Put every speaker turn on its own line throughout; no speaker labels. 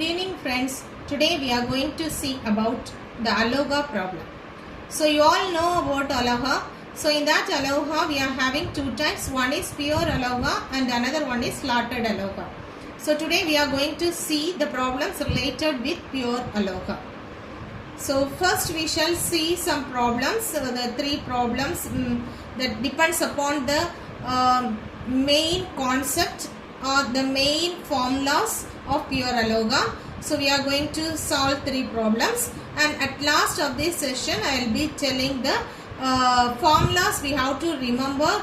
Good evening friends. Today we are going to see about the Aloha problem. So you all know about Aloha. So in that Aloha we are having two types. One is pure Aloha and another one is slaughtered Aloha. So today we are going to see the problems related with pure Aloha. So first we shall see some problems, the three problems that depends upon the main concept or the main formulas of pure Aloha. So we are going to solve three problems, and at last of this session I will be telling the formulas we have to remember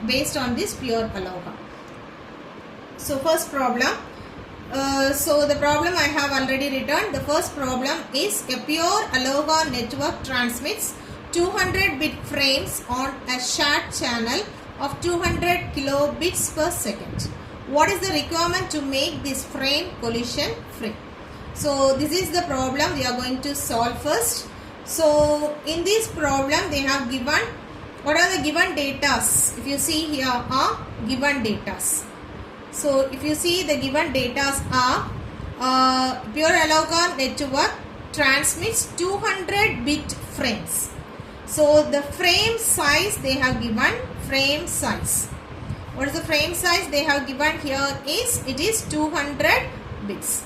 based on this pure Aloha. So first problem. So the problem I have already written. The first problem is a pure Aloha network transmits 200 bit frames on a shared channel of 200 kilobits per second. What is the requirement to make this frame collision free? So this is the problem we are going to solve first. So in this problem they have given, what are the given datas? If you see here are given datas. So if you see the given datas are pure Aloha network transmits 200 bit frames. So the frame size they have given, frame size. What is the frame size they have given here is, it is 200 bits.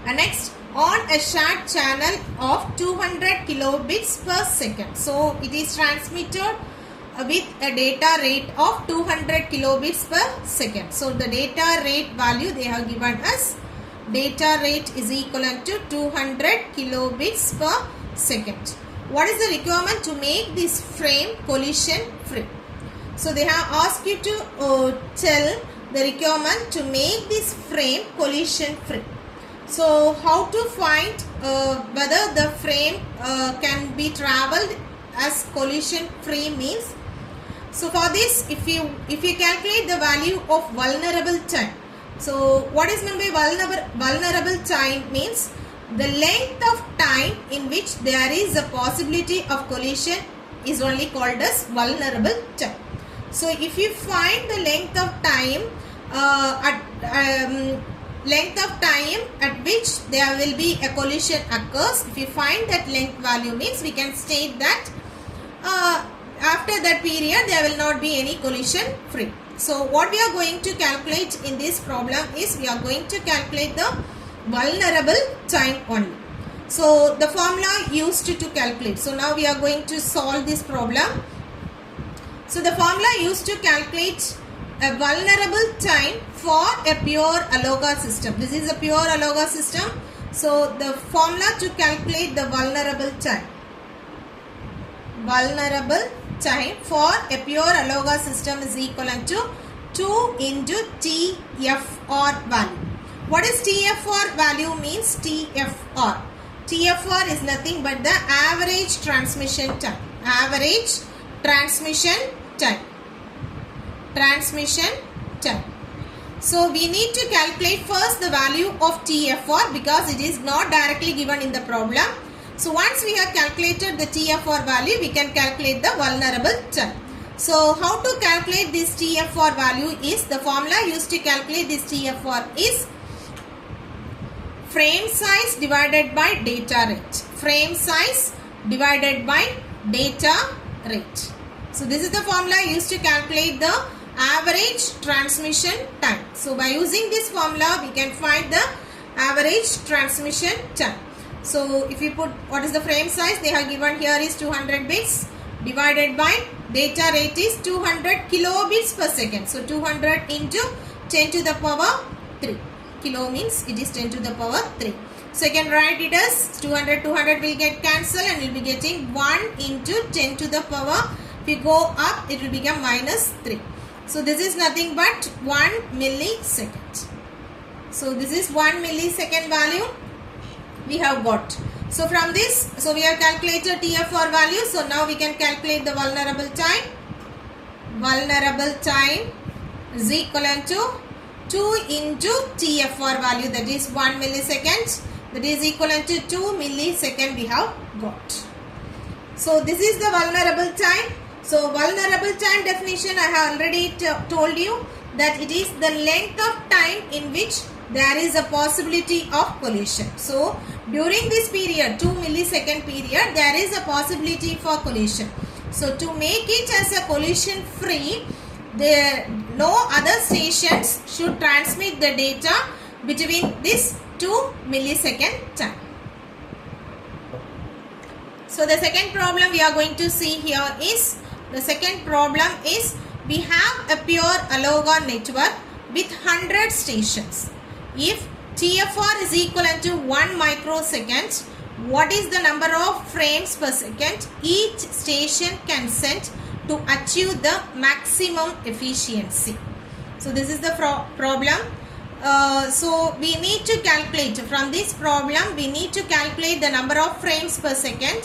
And next, on a shared channel of 200 kilobits per second. So it is transmitted with a data rate of 200 kilobits per second. So the data rate value they have given us, data rate is equivalent to 200 kilobits per second. What is the requirement to make this frame collision free? So they have asked you to tell the requirement to make this frame collision free. So how to find whether the frame can be traveled as collision free means, so for this if you calculate the value of vulnerable time. So what is meant by vulnerable time means the length of time in which there is a possibility of collision is only called as vulnerable time. So if you find the length of time at which there will be a collision occurs, if you find that length value means we can state that after that period there will not be any collision free. So what we are going to calculate in this problem is we are going to calculate the vulnerable time only. So the formula used to calculate. So now we are going to solve this problem. So the formula used to calculate a vulnerable time for a pure Aloha system. This is a pure Aloha system. So the formula to calculate the vulnerable time for a pure Aloha system is equivalent to 2 into TFR value. What is TFR value means? TFR is nothing but the average transmission time. Average transmission time. So we need to calculate first the value of TFR because it is not directly given in the problem. So once we have calculated the TFR value, we can calculate the vulnerable time. So how to calculate this TFR value is, the formula used to calculate this TFR is frame size divided by data rate. Frame size divided by data rate. So this is the formula used to calculate the average transmission time. So by using this formula we can find the average transmission time. So if you put what is the frame size they have given here is 200 bits divided by data rate is 200 kilobits per second. So 200 into 10 to the power 3. Kilo means it is 10 to the power 3. So you can write it as 200 will get cancelled and you will be getting 1 into 10 to the power. If you go up it will become minus 3. So this is nothing but 1 millisecond. So this is 1 millisecond value we have got. So from this, so we have calculated TFR value. So now we can calculate the vulnerable time. Vulnerable time is equivalent to 2 into TFR value, that is 1 millisecond. That is equivalent to 2 millisecond we have got. So this is the vulnerable time. So vulnerable time definition I have already told you that it is the length of time in which there is a possibility of collision. So during this period, 2 millisecond period, there is a possibility for collision. So to make it as a collision free, no other stations should transmit the data between this 2 millisecond time. So the second problem we are going to see here is, the second problem is, we have a pure Aloha network with 100 stations. If TFR is equivalent to 1 microsecond, what is the number of frames per second each station can send to achieve the maximum efficiency? So this is the problem. So we need to calculate, from this problem we need to calculate the number of frames per second.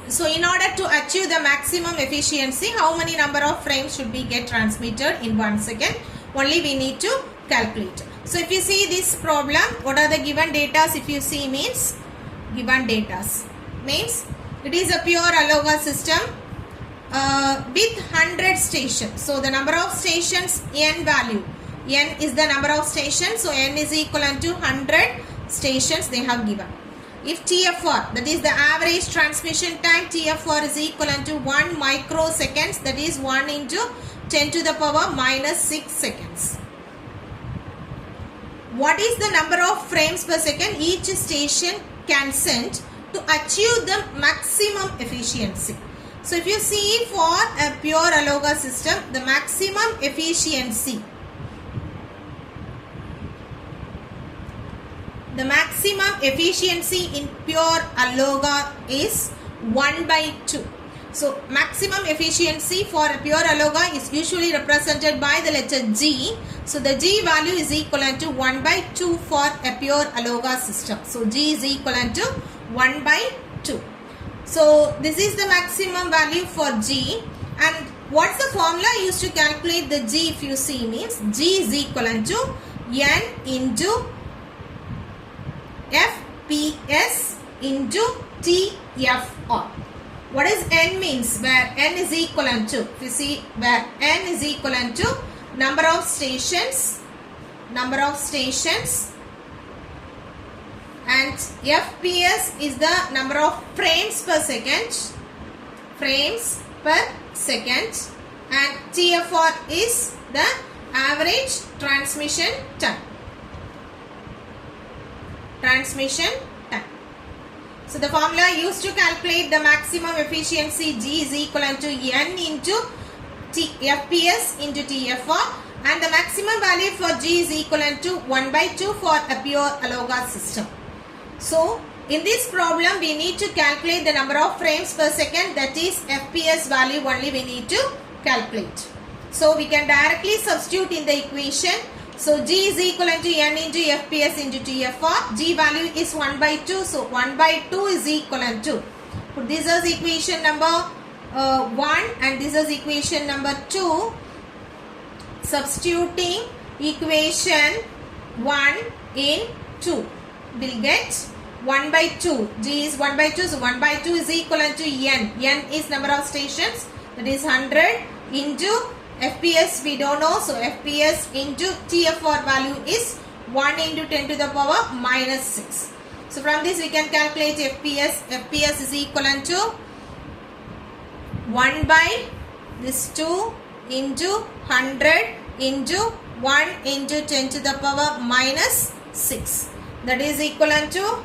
So in order to achieve the maximum efficiency, how many number of frames should we get transmitted in 1 second? Only we need to calculate. So if you see this problem, what are the given datas? If you see means, given datas means it is a pure Aloha system with 100 stations. So the number of stations, n value, n is the number of stations, so n is equivalent to 100 stations they have given. If TFR, that is the average transmission time, TFR is equivalent to 1 microseconds, that is 1 into 10 to the power minus 6 seconds. What is the number of frames per second each station can send to achieve the maximum efficiency? So if you see for a pure Aloha system, the maximum efficiency, in pure Aloha is 1 by 2. So maximum efficiency for a pure Aloha is usually represented by the letter G. So the G value is equivalent to 1 by 2 for a pure Aloha system. So G is equivalent to 1 by 2. So this is the maximum value for G. And what's the formula used to calculate the G? If you see means, G is equivalent to N into FPS into TFR. What is N means? Where N is equivalent to, if you see, where N is equivalent to number of stations, and FPS is the number of frames per second, and TFR is the average transmission time. So the formula used to calculate the maximum efficiency, G is equivalent to N into FPS into TFR, and the maximum value for G is equivalent to 1 by 2 for a pure Aloha system. So in this problem we need to calculate the number of frames per second, that is FPS value only we need to calculate. So we can directly substitute in the equation. So G is equivalent to N into FPS into TFR. G value is 1 by 2. So 1 by 2 is equivalent to, this is equation number 1 and this is equation number 2. Substituting equation 1 in 2, we'll get 1 by 2. G is 1 by 2. So 1 by 2 is equivalent to N. N is number of stations, that is 100 into FPS we don't know, so FPS into TFR value is 1 into 10 to the power minus 6. So from this we can calculate FPS. FPS is equivalent to 1 by this 2 into 100 into 1 into 10 to the power minus 6. That is equivalent to,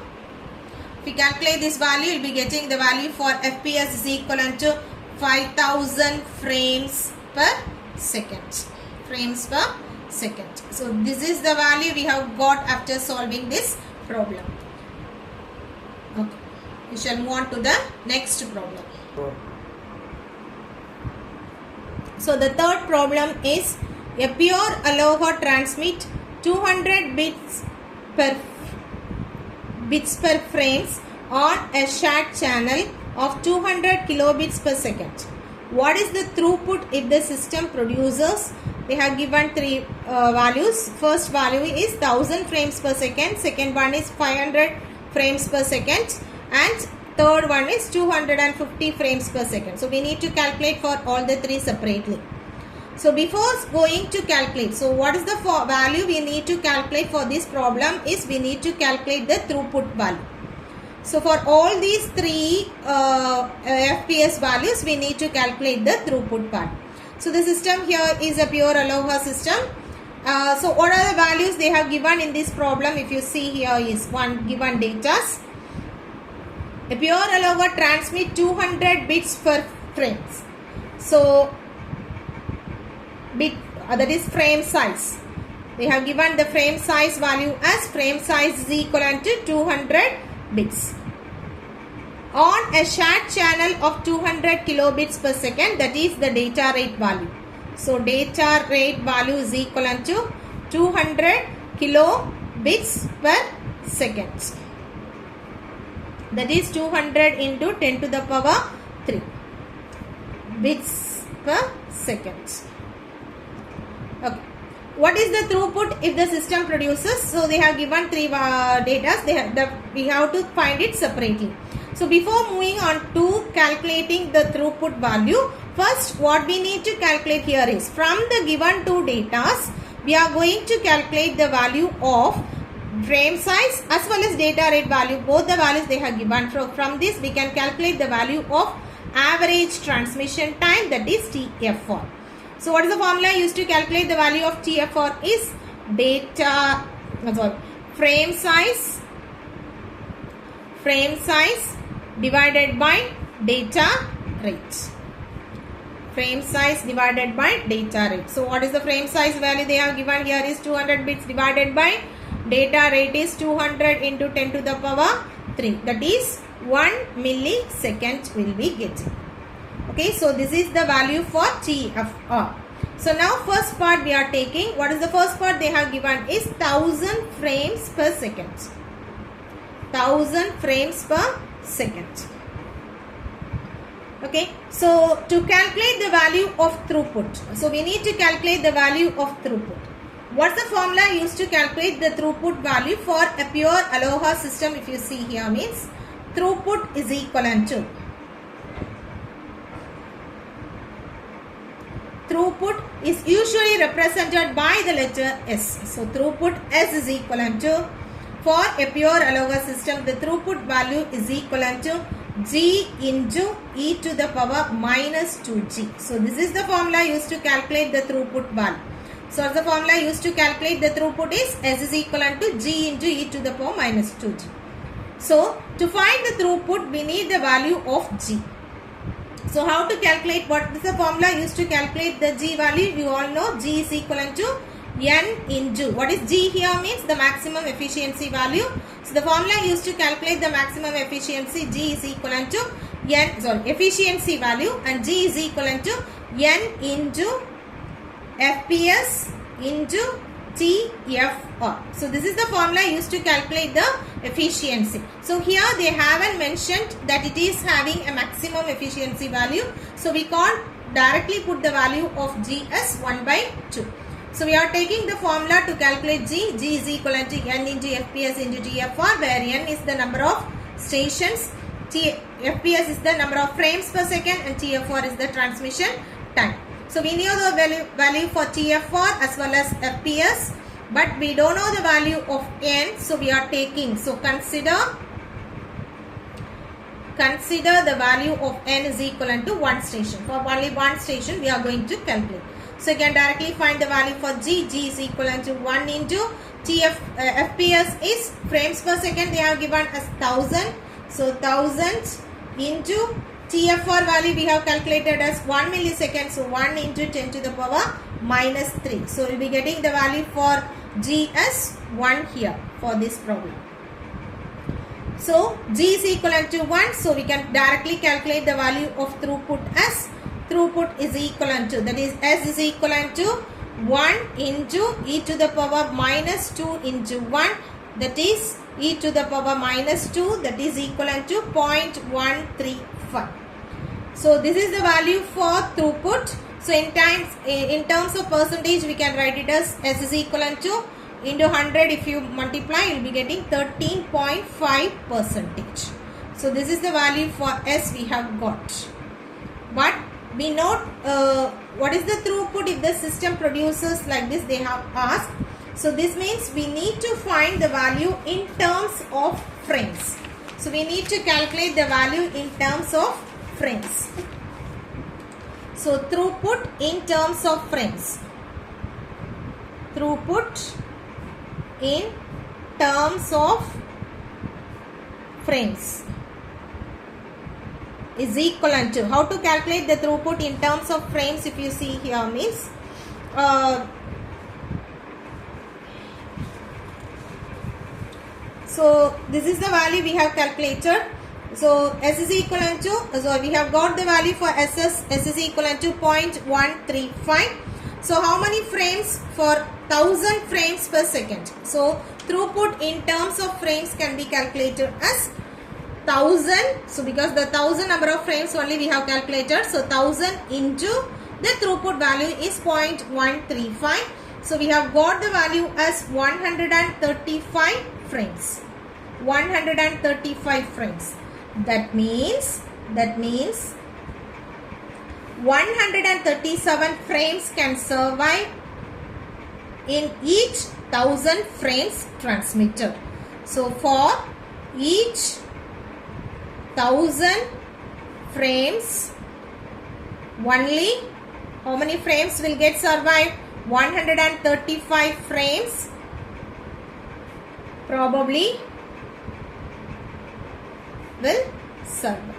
if we calculate this value, we will be getting the value for FPS is equivalent to 5000 frames per second. So this is the value we have got after solving this problem. Okay, we shall move on to the next problem. So the third problem is, a pure Aloha transmit 200 bits per frames on a shared channel of 200 kilobits per second. What is the throughput if the system produces? They have given three values. First value is 1000 frames per second. Second one is 500 frames per second. And third one is 250 frames per second. So we need to calculate for all the three separately. So before going to calculate, so what is the value we need to calculate for this problem is we need to calculate the throughput value. So for all these three FPS values, we need to calculate the throughput value. So the system here is a pure Aloha system. So what are the values they have given in this problem? If you see here is one given data. A pure Aloha transmit 200 bits per frames. So bit that is frame size. They have given the frame size value as frame size is equivalent to 200 bits. On a shared channel of 200 kilobits per second, that is the data rate value. So data rate value is equivalent to 200 kilobits per second. That is 200 into 10 to the power 3 bits per second. Okay. What is the throughput if the system produces? So they have given three data. We have to find it separately. So before moving on to calculating the throughput value, first what we need to calculate here is from the given two datas, we are going to calculate the value of frame size as well as data rate value. Both the values they have given. From this we can calculate the value of average transmission time, that is TFR. So what is the formula used to calculate the value of TFR is frame size divided by data rate. Frame size divided by data rate. So what is the frame size value they have given here is 200 bits divided by data rate is 200 into 10 to the power 3. That is 1 millisecond will be getting. Okay, so this is the value for TFR. So now first part we are taking. What is the first part they have given is 1000 frames per second. 1000 frames per second. Okay, so to calculate the value of throughput, so we need to calculate the value of throughput. What's the formula used to calculate the throughput value for a pure Aloha system? If you see here means throughput is equivalent to throughput is usually represented by the letter S. So throughput S is equivalent to, for a pure Aloha system, the throughput value is equivalent to G into e to the power minus 2G. So this is the formula used to calculate the throughput value. So the formula used to calculate the throughput is S is equivalent to G into e to the power minus 2G. So to find the throughput, we need the value of G. So how to calculate? What is the formula used to calculate the G value? You all know G is equivalent to N into, what is G here means the maximum efficiency value. So the formula used to calculate the maximum efficiency, G is equivalent to efficiency value, and G is equivalent to N into FPS into TFR. So this is the formula used to calculate the efficiency. So here they haven't mentioned that it is having a maximum efficiency value. So we can't directly put the value of G as 1 by 2. So we are taking the formula to calculate G. G is equivalent to N into FPS into TFR, where N is the number of stations, FPS is the number of frames per second, and TFR is the transmission time. So we know the value for TFR as well as FPS, but we don't know the value of N. So we are taking, so consider the value of N is equivalent to 1 station. For only 1 station we are going to calculate. So you can directly find the value for G. G is equivalent to 1 into FPS is frames per second. They are given as 1000. So 1000 into TFR value we have calculated as 1 millisecond. So 1 into 10 to the power minus 3. So we will be getting the value for G as 1 here for this problem. So G is equivalent to 1. So we can directly calculate the value of throughput as throughput is equivalent to, that is S is equivalent to 1 into e to the power minus 2 into 1, that is e to the power minus 2, that is equivalent to 0.135. So this is the value for throughput. So in terms of percentage we can write it as S is equivalent to into 100, if you multiply you will be getting 13.5%. So this is the value for S we have got. But we note what is the throughput if the system produces like this, they have asked. So this means we need to find the value in terms of frames. So we need to calculate the value in terms of frames. So throughput in terms of frames. Throughput in terms of frames is equivalent to, how to calculate the throughput in terms of frames, if you see here means so this is the value we have calculated. So S is equivalent to, so we have got the value for S is equivalent to 0.135. So how many frames for 1000 frames per second? So throughput in terms of frames can be calculated as 1000. So because the 1000 number of frames only we have calculated, so 1000 into the throughput value is 0.135. So we have got the value as 135 frames. 135 frames. That means 137 frames can survive in each 1000 frames transmitted. So for each 1000 frames, only how many frames will get survived? 135 frames probably will survive.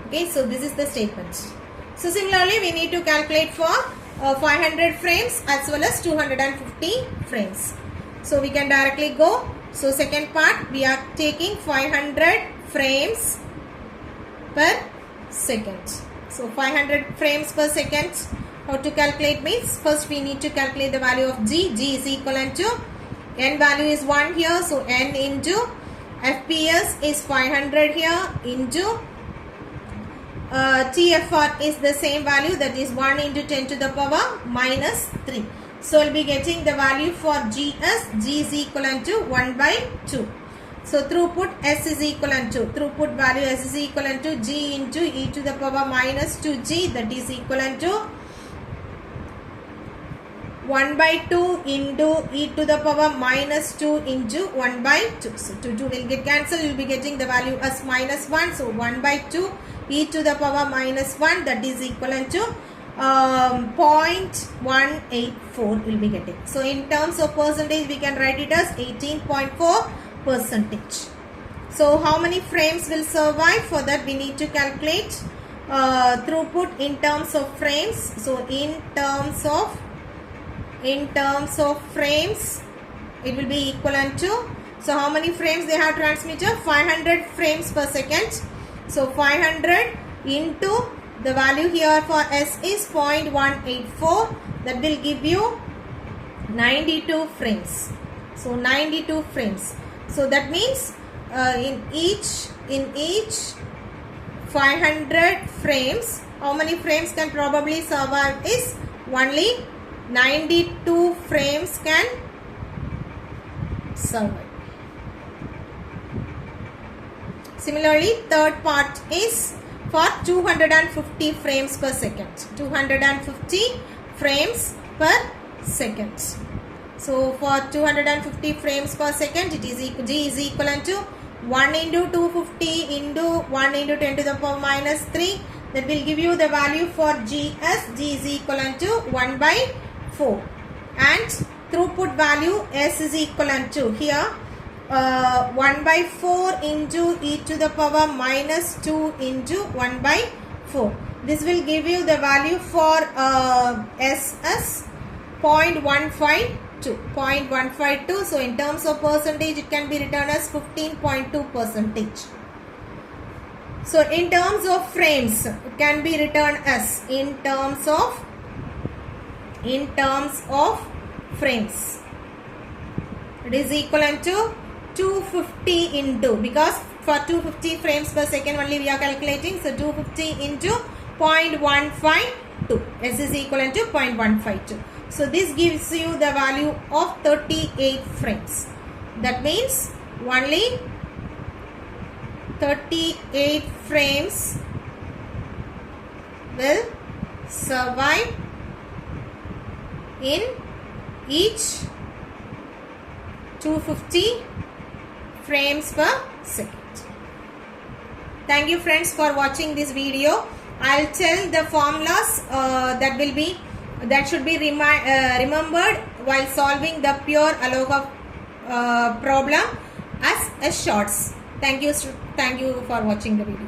Okay, so this is the statement. So similarly, we need to calculate for 500 frames as well as 250 frames. So we can directly go. So second part, we are taking 500 frames per second. So 500 frames per second. How to calculate means, first we need to calculate the value of G. G is equivalent to, N value is 1 here. So N into FPS is 500 here into TFR is the same value, that is 1 into 10 to the power minus 3. So we'll be getting the value for GS. G is equivalent to 1 by 2. So throughput S is equivalent to, throughput value S is equivalent to G into e to the power minus 2G, that is equivalent to 1 by 2 into e to the power minus 2 into 1 by 2. So 2 will get cancelled. You will be getting the value as minus 1. So 1 by 2 e to the power minus 1, that is equivalent to 0.184 will be getting. So in terms of percentage, we can write it as 18.4%. So how many frames will survive? For that we need to calculate throughput in terms of frames. So in terms of frames, it will be equivalent to, so how many frames they have transmitted? 500 frames per second. So 500 into the value here for S is 0.184, that will give you 92 frames. So 92 frames. So that means in each 500 frames, how many frames can probably survive is only 92 frames can survive. Similarly, third part is for 250 frames per second. 250 frames per second. So for 250 frames per second, it is G is equivalent to 1 into 250 into 1 into 10 to the power minus 3. That will give you the value for GS. G is equivalent to 1 by 4. And throughput value S is equivalent to, here 1 by 4 into e to the power minus 2 into 1 by 4. This will give you the value for SS 0.152. So in terms of percentage, it can be written as 15.2%. So in terms of frames, it can be written as in terms of frames. It is equivalent to 250 into, because for 250 frames per second only we are calculating, so 250 into 0.152. S is equivalent to 0.152. So this gives you the value of 38 frames. That means only 38 frames will survive in each 250 frames per second. Thank you friends for watching this video. I'll tell the formulas that should be remembered while solving the pure Aloha problem as a shorts. Thank you for watching the video.